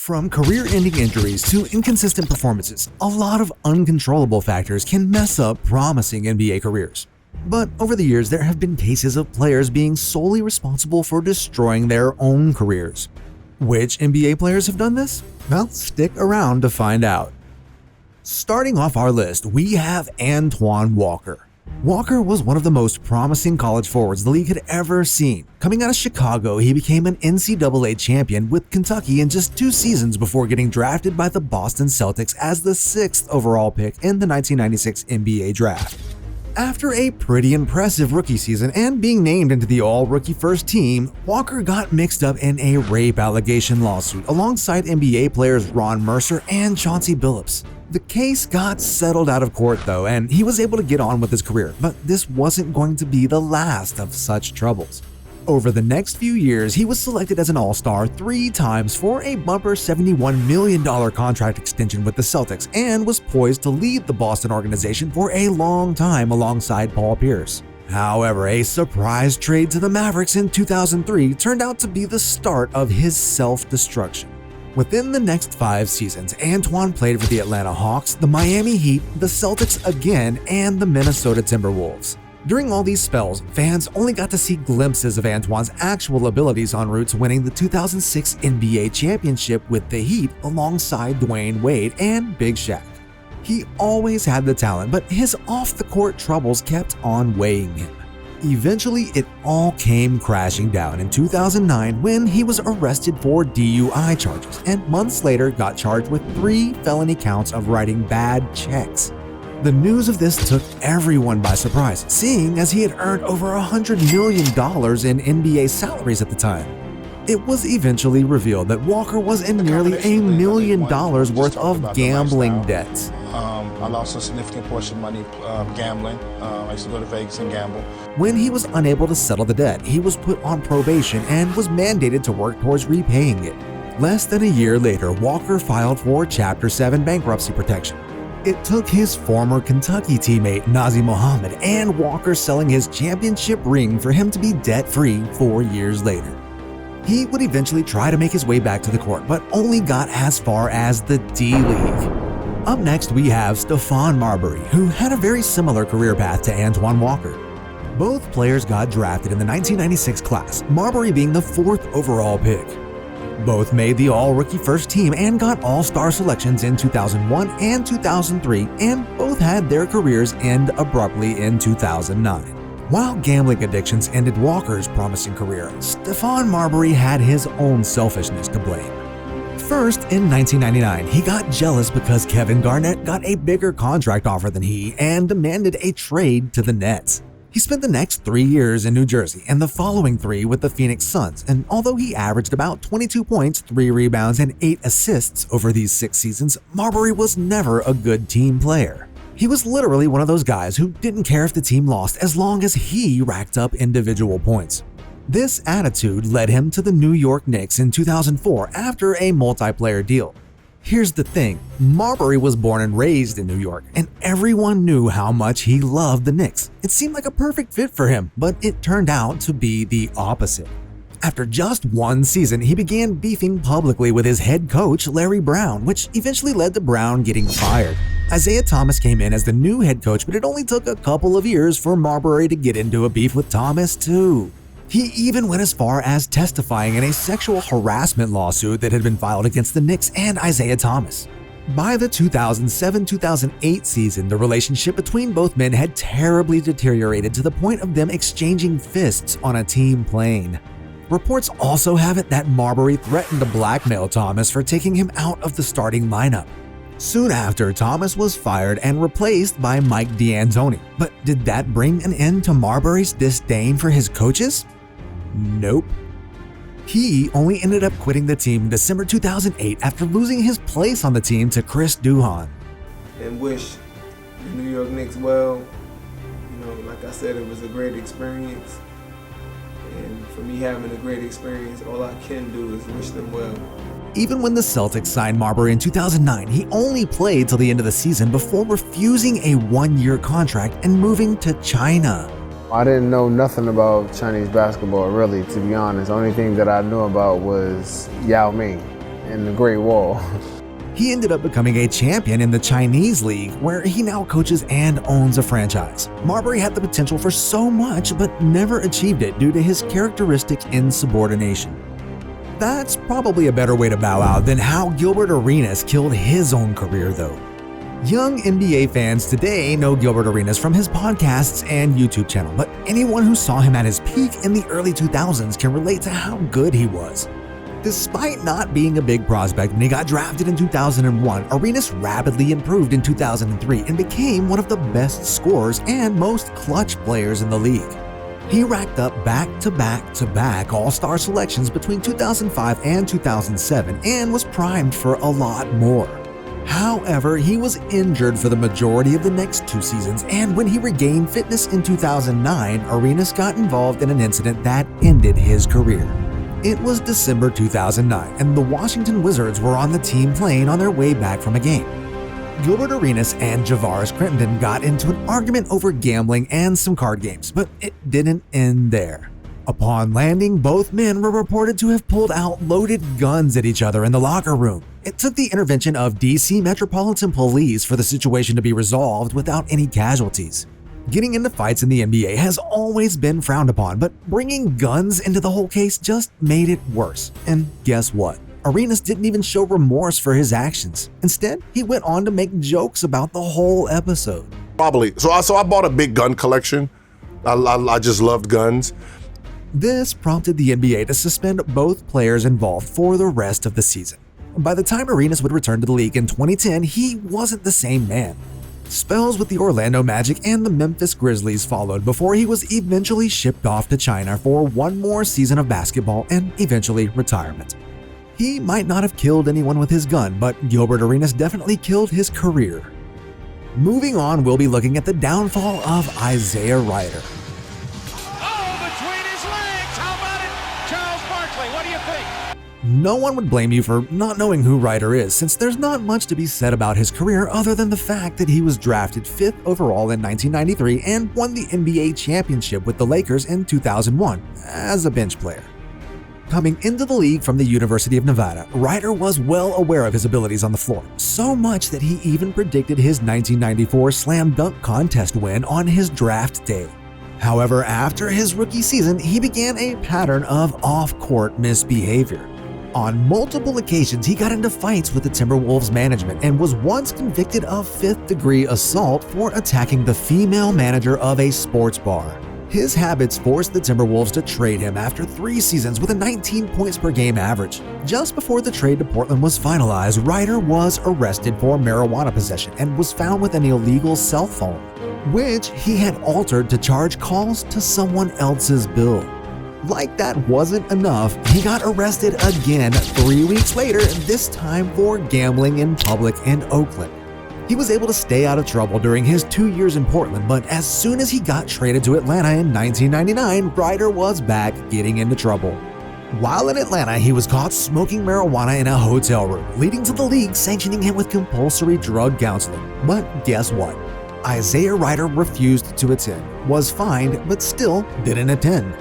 From career-ending injuries to inconsistent performances, a lot of uncontrollable factors can mess up promising NBA careers. But over the years, there have been cases of players being solely responsible for destroying their own careers. Which NBA players have done this? Well, stick around to find out. Starting off our list, we have Antoine Walker. Walker was one of the most promising college forwards the league had ever seen. Coming out of Chicago, he became an NCAA champion with Kentucky in just 2 seasons before getting drafted by the Boston Celtics as the 6th overall pick in the 1996 NBA draft. After a pretty impressive rookie season and being named into the all-rookie first team, Walker got mixed up in a rape allegation lawsuit alongside NBA players Ron Mercer and Chauncey Billups. The case got settled out of court though, and he was able to get on with his career, but this wasn't going to be the last of such troubles. Over the next few years, he was selected as an All-Star 3 times for a bumper $71 million contract extension with the Celtics and was poised to lead the Boston organization for a long time alongside Paul Pierce. However, a surprise trade to the Mavericks in 2003 turned out to be the start of his self-destruction. Within the next 5 seasons, Antoine played for the Atlanta Hawks, the Miami Heat, the Celtics again, and the Minnesota Timberwolves. During all these spells, fans only got to see glimpses of Antoine's actual abilities en route to winning the 2006 NBA championship with the Heat alongside Dwayne Wade and Big Shaq. He always had the talent, but his off-the-court troubles kept on weighing him. Eventually, it all came crashing down in 2009 when he was arrested for DUI charges and months later got charged with 3 felony counts of writing bad checks. The news of this took everyone by surprise, seeing as he had earned over $100 million in NBA salaries at the time. It was eventually revealed that Walker was in nearly $1 million worth of gambling debts. I lost a significant portion of money gambling. I used to go to Vegas and gamble. When he was unable to settle the debt, he was put on probation and was mandated to work towards repaying it. Less than a year later, Walker filed for Chapter 7 bankruptcy protection. It took his former Kentucky teammate Nazr Mohammed and Walker selling his championship ring for him to be debt-free 4 years later. He would eventually try to make his way back to the court, but only got as far as the D-League. Up next, we have Stephon Marbury, who had a very similar career path to Antoine Walker. Both players got drafted in the 1996 class, Marbury being the 4th overall pick. Both made the all-rookie first team and got all-star selections in 2001 and 2003, and both had their careers end abruptly in 2009. While gambling addictions ended Walker's promising career, Stephon Marbury had his own selfishness to blame. First, in 1999, he got jealous because Kevin Garnett got a bigger contract offer than he and demanded a trade to the Nets. He spent the next 3 years in New Jersey and the following 3 with the Phoenix Suns, and although he averaged about 22 points, 3 rebounds, and 8 assists over these 6 seasons, Marbury was never a good team player. He was literally one of those guys who didn't care if the team lost as long as he racked up individual points. This attitude led him to the New York Knicks in 2004 after a multiplayer deal. Here's the thing, Marbury was born and raised in New York, and everyone knew how much he loved the Knicks. It seemed like a perfect fit for him, but it turned out to be the opposite. After just 1 season, he began beefing publicly with his head coach, Larry Brown, which eventually led to Brown getting fired. Isaiah Thomas came in as the new head coach, but it only took a couple of years for Marbury to get into a beef with Thomas too. He even went as far as testifying in a sexual harassment lawsuit that had been filed against the Knicks and Isaiah Thomas. By the 2007-2008 season, the relationship between both men had terribly deteriorated to the point of them exchanging fists on a team plane. Reports also have it that Marbury threatened to blackmail Thomas for taking him out of the starting lineup. Soon after, Thomas was fired and replaced by Mike D'Antoni. But did that bring an end to Marbury's disdain for his coaches? Nope. He only ended up quitting the team in December 2008 after losing his place on the team to Chris Duhon. And wish the New York Knicks well. Like I said, it was a great experience. And for me having a great experience, all I can do is wish them well. Even when the Celtics signed Marbury in 2009, he only played till the end of the season before refusing a 1-year contract and moving to China. I didn't know nothing about Chinese basketball, really, to be honest. The only thing that I knew about was Yao Ming. in the Great Wall. He ended up becoming a champion in the Chinese league, where he now coaches and owns a franchise. Marbury had the potential for so much, but never achieved it due to his characteristic insubordination. That's probably a better way to bow out than how Gilbert Arenas killed his own career, though. Young NBA fans today know Gilbert Arenas from his podcasts and YouTube channel, but anyone who saw him at his peak in the early 2000s can relate to how good he was. Despite not being a big prospect when he got drafted in 2001, Arenas rapidly improved in 2003 and became one of the best scorers and most clutch players in the league. He racked up back-to-back All-Star selections between 2005 and 2007 and was primed for a lot more. However, he was injured for the majority of the next 2 seasons, and when he regained fitness in 2009, Arenas got involved in an incident that ended his career. It was December 2009, and the Washington Wizards were on the team plane on their way back from a game. Gilbert Arenas and Javaris Crittenton got into an argument over gambling and some card games, but it didn't end there. Upon landing, both men were reported to have pulled out loaded guns at each other in the locker room. It took the intervention of DC Metropolitan Police for the situation to be resolved without any casualties. Getting into fights in the NBA has always been frowned upon, but bringing guns into the whole case just made it worse. And guess what? Arenas didn't even show remorse for his actions. Instead, he went on to make jokes about the whole episode. Probably. So I bought a big gun collection. I just loved guns. This prompted the NBA to suspend both players involved for the rest of the season. By the time Arenas would return to the league in 2010, he wasn't the same man. Spells with the Orlando Magic and the Memphis Grizzlies followed before he was eventually shipped off to China for one more season of basketball and eventually retirement. He might not have killed anyone with his gun, but Gilbert Arenas definitely killed his career. Moving on, we'll be looking at the downfall of Isaiah Rider. Between his legs! How about it? Charles Barkley, what do you think? No one would blame you for not knowing who Rider is, since there's not much to be said about his career other than the fact that he was drafted 5th overall in 1993 and won the NBA championship with the Lakers in 2001 as a bench player. Coming into the league from the University of Nevada, Rider was well aware of his abilities on the floor, so much that he even predicted his 1994 slam dunk contest win on his draft day. However, after his rookie season, he began a pattern of off-court misbehavior. On multiple occasions, he got into fights with the Timberwolves management and was once convicted of 5th-degree assault for attacking the female manager of a sports bar. His habits forced the Timberwolves to trade him after 3 seasons with a 19 points per game average. Just before the trade to Portland was finalized, Rider was arrested for marijuana possession and was found with an illegal cell phone, which he had altered to charge calls to someone else's bill. Like that wasn't enough, he got arrested again 3 weeks later, this time for gambling in public in Oakland. He was able to stay out of trouble during his 2 years in Portland, but as soon as he got traded to Atlanta in 1999, Rider was back getting into trouble. While in Atlanta, he was caught smoking marijuana in a hotel room, leading to the league sanctioning him with compulsory drug counseling. But guess what? Isaiah Rider refused to attend, was fined, but still didn't attend.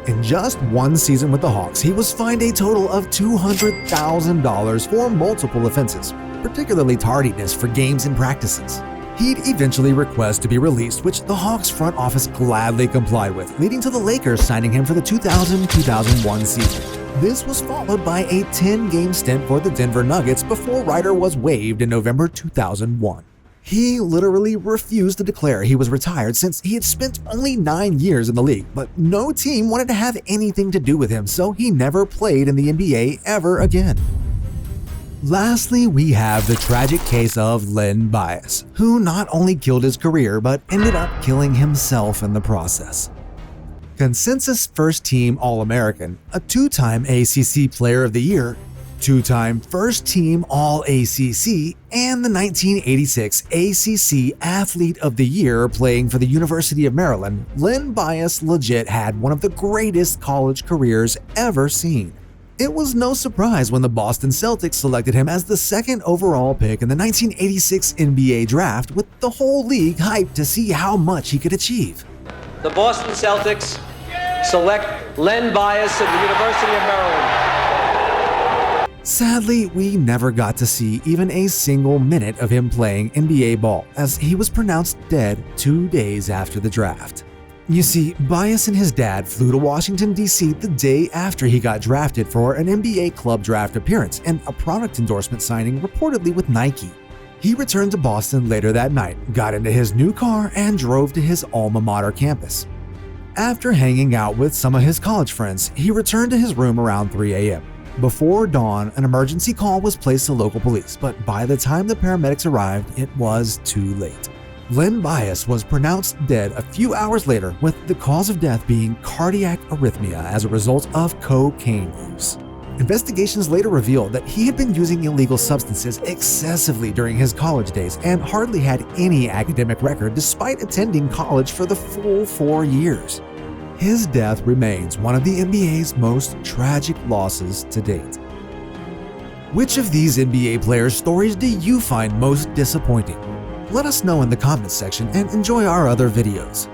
In just 1 season with the Hawks, he was fined a total of $200,000 for multiple offenses, particularly tardiness for games and practices. He'd eventually request to be released, which the Hawks front office gladly complied with, leading to the Lakers signing him for the 2000-2001 season. This was followed by a 10-game stint for the Denver Nuggets before Rider was waived in November 2001. He literally refused to declare he was retired since he had spent only 9 years in the league, but no team wanted to have anything to do with him, so he never played in the NBA ever again. Lastly, we have the tragic case of Len Bias, who not only killed his career, but ended up killing himself in the process. Consensus first-team All-American, a 2-time ACC Player of the Year, 2-time first-team All-ACC, and the 1986 ACC Athlete of the Year playing for the University of Maryland, Len Bias legit had one of the greatest college careers ever seen. It was no surprise when the Boston Celtics selected him as the 2nd overall pick in the 1986 NBA draft, with the whole league hyped to see how much he could achieve. The Boston Celtics select Len Bias of the University of Maryland. Sadly, we never got to see even a single minute of him playing NBA ball, as he was pronounced dead 2 days after the draft. You see, Bias and his dad flew to Washington, D.C. the day after he got drafted for an NBA club draft appearance and a product endorsement signing reportedly with Nike. He returned to Boston later that night, got into his new car, and drove to his alma mater campus. After hanging out with some of his college friends, he returned to his room around 3 a.m. Before dawn, an emergency call was placed to local police, but by the time the paramedics arrived, it was too late. Len Bias was pronounced dead a few hours later, with the cause of death being cardiac arrhythmia as a result of cocaine use. Investigations later revealed that he had been using illegal substances excessively during his college days and hardly had any academic record despite attending college for the full 4 years. His death remains one of the NBA's most tragic losses to date. Which of these NBA players' stories do you find most disappointing? Let us know in the comments section and enjoy our other videos.